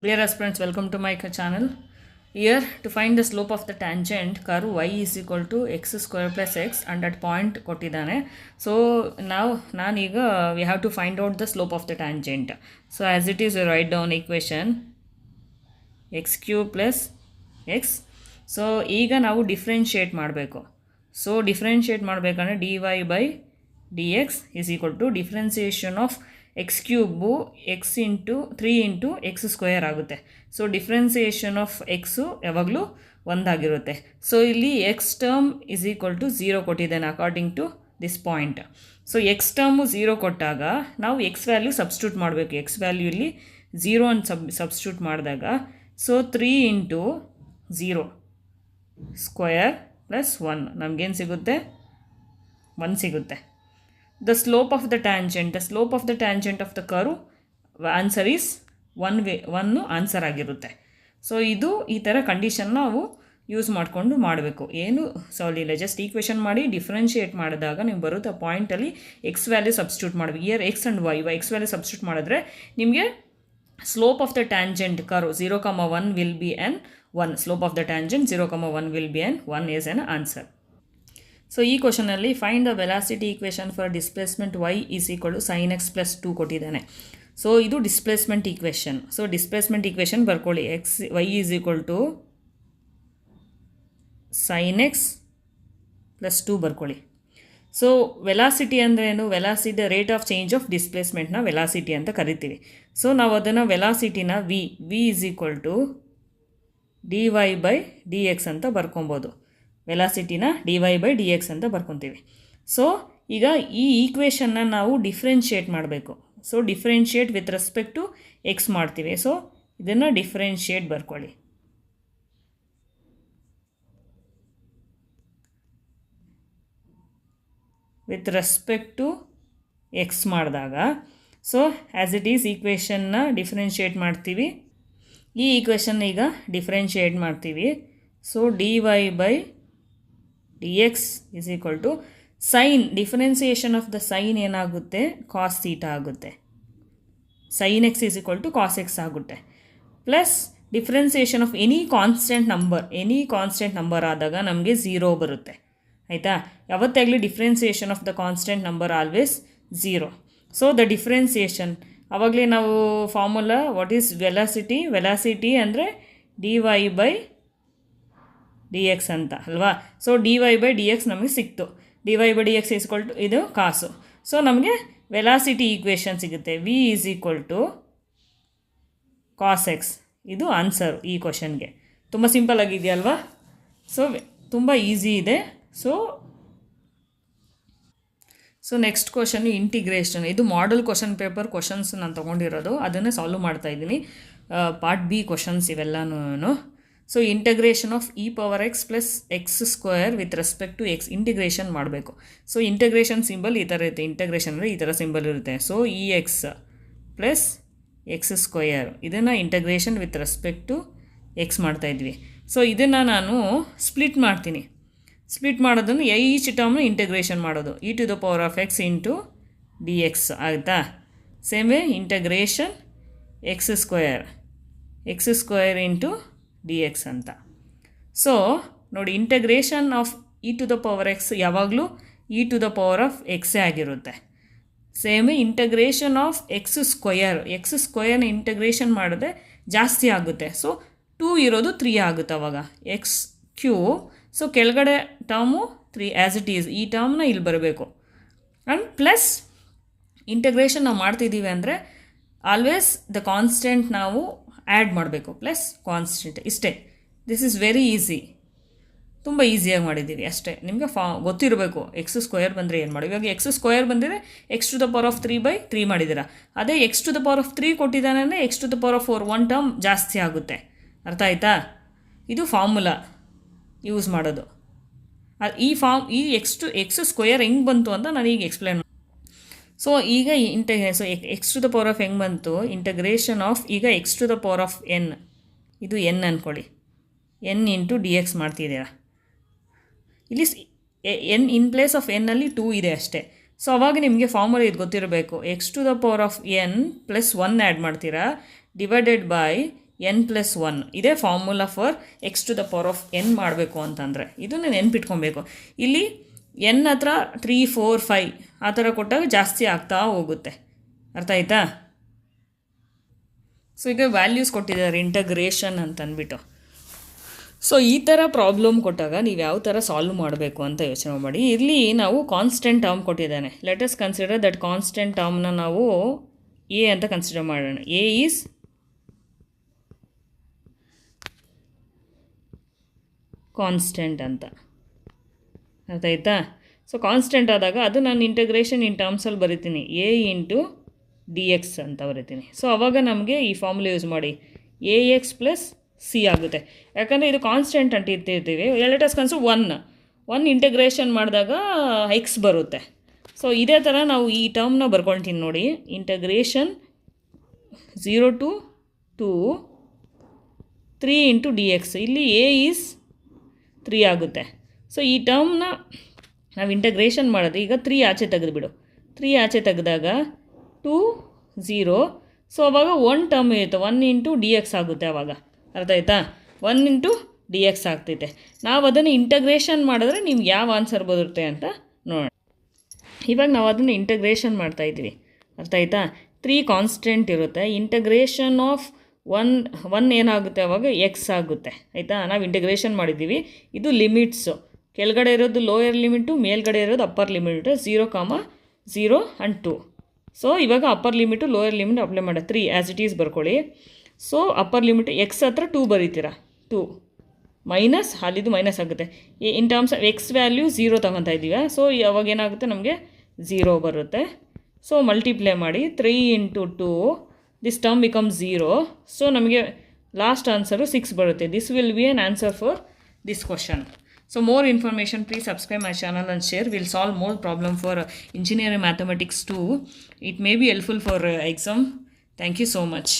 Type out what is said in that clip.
Dear aspirants, welcome to my channel. Here, to find the slope of the tangent curve y is equal to x square plus x and at point ಕೊಟ್ಟಿದ್ದಾನೆ. So now we have to find out the slope of the tangent. So as it is, we write down equation x cube plus x. So ಈಗ ನಾವು differentiate ಮಾಡಬೇಕು. So differentiate ಮಾಡಬೇಕಂದ್ರೆ dy by dx is equal to differentiation of x cube x into 3 into x square ಆಗುತ್ತೆ. So differentiation of x ಯಾವಾಗಲೂ ಒಂದಾಗಿರುತ್ತೆ. So ಇಲ್ಲಿ x term is equal to 0 ಕೊಟ್ಟಿದ್ದಾನೆ according to this point. So x term 0 ಕೊಟ್ಟಾಗ ನಾವು x value substitute ಮಾಡಬೇಕು. X value ಇಲ್ಲಿ 0 ಅಂತ ಸಬ್ಸ್ಟಿಟ್ಯೂಟ್ ಮಾಡಿದಾಗ ಸೊ 3 ಇಂಟು 0 ಸ್ಕ್ವಯರ್ ಪ್ಲಸ್ 1 ನಮಗೇನು ಸಿಗುತ್ತೆ? 1 ಸಿಗುತ್ತೆ. The slope of the tangent of the curve answer is 1 answer ಆಗಿರುತ್ತೆ. ಸೊ ಇದು ಈ ಥರ ಕಂಡೀಷನ್ ನಾವು ಯೂಸ್ ಮಾಡಿಕೊಂಡು ಮಾಡಬೇಕು. ಏನು ಸಾರಿ ಇಲ್ಲ, ಜಸ್ಟ್ ಈಕ್ವೇಷನ್ ಮಾಡಿ ಡಿಫ್ರೆನ್ಷಿಯೇಟ್ ಮಾಡಿದಾಗ ನೀವು ಬರುತ್ತೆ ಪಾಯಿಂಟಲ್ಲಿ ಎಕ್ಸ್ ವ್ಯಾಲ್ಯೂ ಸಬ್ಸ್ಟಿಟ್ಯೂಟ್ ಮಾಡಬೇಕು. Here x and y x value substitute ಮಾಡಿದ್ರೆ ನಿಮಗೆ slope of the tangent curve 0,1 will be on 1. Slope of the tangent 0,1 will be on 1 is an answer. So ಈ ಕ್ವಶನಲ್ಲಿ find the velocity equation for displacement y is equal to sin x plus 2 ಕೊಟ್ಟಿದ್ದಾನೆ. So ಇದು displacement equation. So displacement equation ಬರ್ಕೊಳ್ಳಿ. y is equal to sin x plus 2 ಬರ್ಕೊಳ್ಳಿ. So velocity ಅಂದ್ರೇನು? Velocity rate of change of ಡಿಸ್ಪ್ಲೇಸ್ಮೆಂಟ್ನ velocity ಅಂತ ಕರಿತೀವಿ. So ನಾವು ಅದನ್ನು ವೆಲಾಸಿಟಿನ v is equal to dy by dx ಅಂತ ಬರ್ಕೊಬೋದು. ವೆಲಾಸಿಟಿನ dy ಬೈ dx ಅಂತ ಬರ್ಕೊತೀವಿ. ಸೊ ಈಗ ಈ ಈಕ್ವೇಷನ್ನ ನಾವು ಡಿಫ್ರೆನ್ಷಿಯೇಟ್ ಮಾಡಬೇಕು. So differentiate with respect to x ಮಾಡ್ತೀವಿ. ಸೊ ಇದನ್ನು ಡಿಫ್ರೆನ್ಷಿಯೇಟ್ ಬರ್ಕೊಳ್ಳಿ. ವಿತ್ ರೆಸ್ಪೆಕ್ಟ್ ಟು ಎಕ್ಸ್ ಮಾಡಿದಾಗ ಸೊ ಆ್ಯಸ್ ಇಟ್ ಈಸ್ ಈಕ್ವೇಷನ್ನ ಡಿಫ್ರೆನ್ಷಿಯೇಟ್ ಮಾಡ್ತೀವಿ. ಈ ಈಕ್ವೇಷನ್ ಈಗ ಡಿಫ್ರೆನ್ಷಿಯೇಟ್ ಮಾಡ್ತೀವಿ. So dy by dx is equal to sin differentiation of the sine ಏನಾಗುತ್ತೆ? ಕಾಸ್ ಥೀಟಾ ಆಗುತ್ತೆ. sin x is equal to cos x ಆಗುತ್ತೆ. Plus differentiation of any constant number ಆದಾಗ ನಮಗೆ 0 ಬರುತ್ತೆ. ಆಯಿತಾ? ಯಾವತ್ತಾಗಲಿ differentiation of the constant number always 0. So the differentiation ಆವಾಗಲೇ ನಾವು ಫಾರ್ಮುಲಾ ವಾಟ್ ಈಸ್ ವೆಲಾಸಿಟಿ ಅಂದರೆ dy ಬೈ dx ಅಂತ ಅಲ್ವಾ? ಸೊ dy ಬೈ dx ನಮಗೆ ಸಿಕ್ತು. dy by dx is equal to ಇದು ಕಾಸು. ಸೊ ನಮಗೆ ವೆಲಾಸಿಟಿ ಈಕ್ವೇಷನ್ ಸಿಗುತ್ತೆ. v is equal to cos x. ಇದು ಆನ್ಸರ್ ಈ ಕ್ವಶನ್ಗೆ. ತುಂಬ ಸಿಂಪಲ್ ಆಗಿದೆಯಲ್ವಾ? ಸೊ ತುಂಬ ಈಸಿ ಇದೆ. So next question integration. ಇದು ಮಾಡೆಲ್ ಕ್ವಶನ್ ಪೇಪರ್ ಕ್ವಶನ್ಸ್ ನಾನು ತೊಗೊಂಡಿರೋದು, ಅದನ್ನೇ ಸಾಲ್ವ್ ಮಾಡ್ತಾಯಿದ್ದೀನಿ. ಪಾರ್ಟ್ ಬಿ ಕ್ವಶನ್ಸ್ ಇವೆಲ್ಲನೂ. So integration of e power x plus x square with respect to x integration ಮಾಡಬೇಕು. ಸೊ ಇಂಟಗ್ರೇಷನ್ ಸಿಂಬಲ್ ಈ ಥರ ಇರುತ್ತೆ. ಇಂಟಗ್ರೇಷನ್ ಅಂದರೆ ಈ ಥರ ಸಿಂಬಲ್ ಇರುತ್ತೆ. So e x plus x square ಇದನ್ನು integration with respect to x ಮಾಡ್ತಾಯಿದ್ವಿ. ಸೊ ಇದನ್ನು ನಾನು ಸ್ಪ್ಲಿಟ್ ಮಾಡ್ತೀನಿ. ಸ್ಪ್ಲಿಟ್ ಮಾಡೋದನ್ನು ಈಚ್ ಟರ್ಮ್ನ ಇಂಟಗ್ರೇಷನ್ ಮಾಡೋದು. E to the power of x into d x ಆಗುತ್ತಾ? Same way integration x square into d x ಅಂತ. ಸೊ ನೋಡಿ, integration of e to the power x ಯಾವಾಗಲೂ e to the power of ಎಕ್ಸೇ ಆಗಿರುತ್ತೆ. Same integration of X ಸ್ಕ್ವಯರ್ನ integration ಮಾಡಿದ್ರೆ ಜಾಸ್ತಿ ಆಗುತ್ತೆ. So 2 ಇರೋದು 3 ಆಗುತ್ತೆ ಅವಾಗ ಎಕ್ಸ್ ಕ್ಯೂಬ್. ಸೊ ಕೆಳಗಡೆ ಟರ್ಮು 3 ಆ್ಯಸ್ ಇಟ್ ಈಸ್. ಈ ಟರ್ಮ್ನ ಇಲ್ಲಿ ಬರಬೇಕು. ಆ್ಯಂಡ್ ಪ್ಲಸ್ ಇಂಟಗ್ರೇಷನ್ ನಾವು ಮಾಡ್ತಿದ್ದೀವಿ ಅಂದರೆ ಆಲ್ವೇಸ್ ದ ಕಾನ್ಸ್ಟೆಂಟ್ ನಾವು ಆ್ಯಡ್ ಮಾಡಬೇಕು. ಪ್ಲಸ್ ಕಾನ್ಸ್ಟೆಂಟ್ ಇಷ್ಟೇ. This is very easy. ತುಂಬ ಈಸಿಯಾಗಿ ಮಾಡಿದ್ದೀವಿ ಅಷ್ಟೇ. ನಿಮಗೆ ಗೊತ್ತಿರಬೇಕು ಎಕ್ಸ್ ಸ್ಕ್ವೇರ್ ಬಂದರೆ ಏನು ಮಾಡಿ. ಇವಾಗ ಎಕ್ಸ್ ಸ್ಕ್ವೇರ್ ಬಂದಿದೆ, x to the power of 3/3 ಮಾಡಿದ್ದೀರಾ. ಅದೇ x to the power of 3 ಕೊಟ್ಟಿದ್ದಾನೆ ಅಂದರೆ x to the power of 4 1 term ಜಾಸ್ತಿ ಆಗುತ್ತೆ. ಅರ್ಥ ಆಯ್ತಾ? ಇದು ಫಾರ್ಮುಲಾ ಯೂಸ್ ಮಾಡೋದು. ಈ ಎಕ್ಸ್ ಸ್ಕ್ವೇರ್ ಹೆಂಗೆ ಬಂತು ಅಂತ ನಾನು ಈಗ ಎಕ್ಸ್ಪ್ಲೇನ್ ಮಾಡಿ. ಸೊ ಈಗ x to the power of ಹೆಂಗೆ ಬಂತು? ಇಂಟಗ್ರೇಷನ್ ಆಫ್ ಈಗ x to the power of n, ಇದು ಎನ್ ಅಂದ್ಕೊಳ್ಳಿ, ಎನ್ ಇಂಟು ಡಿ ಎಕ್ಸ್ ಮಾಡ್ತಿದ್ದೀರಾ. ಇಲ್ಲಿ ಎನ್ ಇನ್ ಪ್ಲೇಸ್ ಆಫ್ ಎನ್ನಲ್ಲಿ 2 ಇದೆ ಅಷ್ಟೇ. ಸೊ ಅವಾಗ ನಿಮಗೆ ಫಾರ್ಮುಲಾ ಇದು ಗೊತ್ತಿರಬೇಕು. X to the power of n plus 1 add ಮಾಡ್ತೀರಾ ಡಿವೈಡೆಡ್ ಬೈ n+1 ಇದೇ ಫಾರ್ಮುಲಾ ಫಾರ್ x⁴n ಮಾಡಬೇಕು ಅಂತಂದರೆ ಇದನ್ನು ನೆನ್ಪಿಟ್ಕೊಬೇಕು. ಇಲ್ಲಿ n ಹತ್ರ 3, 4, 5 ಆ ಥರ ಕೊಟ್ಟಾಗ ಜಾಸ್ತಿ ಆಗ್ತಾ ಹೋಗುತ್ತೆ. ಅರ್ಥ ಆಯ್ತಾ? ಸೊ ಈಗ ವ್ಯಾಲ್ಯೂಸ್ ಕೊಟ್ಟಿದ್ದಾರೆ ಇಂಟಗ್ರೇಷನ್ ಅಂತ ಅಂದ್ಬಿಟ್ಟು. ಸೊ ಈ ಥರ ಪ್ರಾಬ್ಲಮ್ ಕೊಟ್ಟಾಗ ನೀವು ಯಾವ ಥರ ಸಾಲ್ವ್ ಮಾಡಬೇಕು ಅಂತ ಯೋಚನೆ ಮಾಡಿ. ಇಲ್ಲಿ ನಾವು ಕಾನ್ಸ್ಟೆಂಟ್ ಟರ್ಮ್ ಕೊಟ್ಟಿದ್ದಾನೆ. Let us consider that constant ಟರ್ಮ್ನ ನಾವು ಎ ಅಂತ ಕನ್ಸಿಡರ್ ಮಾಡೋಣ. ಎ ಈಸ್ ಕಾನ್ಸ್ಟೆಂಟ್ ಅಂತ. ಅರ್ಥ ಆಯ್ತಾ? ಸೊ ಕಾನ್ಸ್ಟೆಂಟ್ ಆದಾಗ ಅದು ನಾನು ಇಂಟಗ್ರೇಷನ್ ಇನ್ ಟರ್ಮ್ಸಲ್ಲಿ ಬರಿತೀನಿ, ಎ ಇಂಟು dx ಅಂತ ಬರಿತೀನಿ. ಸೊ ಆವಾಗ ನಮಗೆ ಈ ಫಾರ್ಮುಲಾ ಯೂಸ್ ಮಾಡಿ ax ಪ್ಲಸ್ ಸಿ ಆಗುತ್ತೆ. ಯಾಕಂದರೆ ಇದು ಕಾನ್ಸ್ಟೆಂಟ್ ಅಂತ ಇರ್ತಿರ್ತೀವಿ. ಲೆಟ್ ಅಸ್ ಕನ್ಸಿಡರ್ 1 ಇಂಟಗ್ರೇಷನ್ ಮಾಡಿದಾಗ ಎಕ್ಸ್ ಬರುತ್ತೆ. ಸೊ ಇದೇ ಥರ ನಾವು ಈ ಟರ್ಮ್ನ ಬರ್ಕೊಳ್ತೀನಿ ನೋಡಿ. Integration 0 to 2 3 into dx. ಇಲ್ಲಿ a ಈಸ್ 3 ಆಗುತ್ತೆ. ಸೊ ಈ ಟರ್ಮ್ನ ನಾವು ಇಂಟಗ್ರೇಷನ್ ಮಾಡೋದು. ಈಗ 3 ಆಚೆ ತೆಗೆದುಬಿಡು. 3 ಆಚೆ ತೆಗೆದಾಗ 2 0. ಸೊ ಅವಾಗ 1 ಟರ್ಮ್ ಇರುತ್ತೆ, 1 ಇಂಟು dx ಆಗುತ್ತೆ ಆವಾಗ. ಅರ್ಥ ಆಯ್ತಾ? 1 ಇಂಟು dx ಆಗ್ತೈತೆ. ನಾವು ಅದನ್ನು ಇಂಟಗ್ರೇಷನ್ ಮಾಡಿದ್ರೆ ನಿಮ್ಗೆ ಯಾವ ಆನ್ಸರ್ ಬರುತ್ತೆ ಅಂತ ನೋಡೋಣ. ಇವಾಗ ನಾವು ಅದನ್ನು ಇಂಟಗ್ರೇಷನ್ ಮಾಡ್ತಾಯಿದ್ದೀವಿ. ಅರ್ಥ ಆಯ್ತಾ? 3 ಕಾನ್ಸ್ಟೆಂಟ್ ಇರುತ್ತೆ. ಇಂಟಗ್ರೇಷನ್ ಆಫ್ 1 ಏನಾಗುತ್ತೆ ಆವಾಗ ಎಕ್ಸ್ ಆಗುತ್ತೆ. ಆಯಿತಾ? ನಾವು ಇಂಟಗ್ರೇಷನ್ ಮಾಡಿದ್ದೀವಿ. ಇದು ಲಿಮಿಟ್ಸು. ಕೆಳಗಡೆ ಇರೋದು ಲೋಯರ್ ಲಿಮಿಟು, ಮೇಲ್ಗಡೆ ಇರೋದು ಅಪ್ಪರ್ ಲಿಮಿಟು. 0, 0 ಆ್ಯಂಡ್ 2. ಸೊ ಇವಾಗ upper limit lower limit apply ಮಾಡಿ 3 ಆ್ಯಸ್ ಇಟ್ ಈಸ್ ಬರ್ಕೊಳ್ಳಿ. ಸೊ ಅಪ್ಪರ್ ಲಿಮಿಟ್ ಎಕ್ಸ್ ಹತ್ರ 2 ಬರೀತೀರಾ. 2 ಮೈನಸ್ ಅಲ್ಲಿದು ಮೈನಸ್ ಆಗುತ್ತೆ. In terms of X value 0 ತೊಗೊತಾ ಇದ್ದೀವಿ. ಸೊ ಅವಾಗ ಏನಾಗುತ್ತೆ ನಮಗೆ 0 ಬರುತ್ತೆ. ಸೊ ಮಲ್ಟಿಪ್ಲೈ ಮಾಡಿ 3 into 2 this term become 0. So ನಮಗೆ ಲಾಸ್ಟ್ ಆನ್ಸರು 6 ಬರುತ್ತೆ. This will be on answer for this question. So more information, please subscribe my channel and share. We'll solve more problem for engineering mathematics too. It may be helpful for exam. Thank you so much.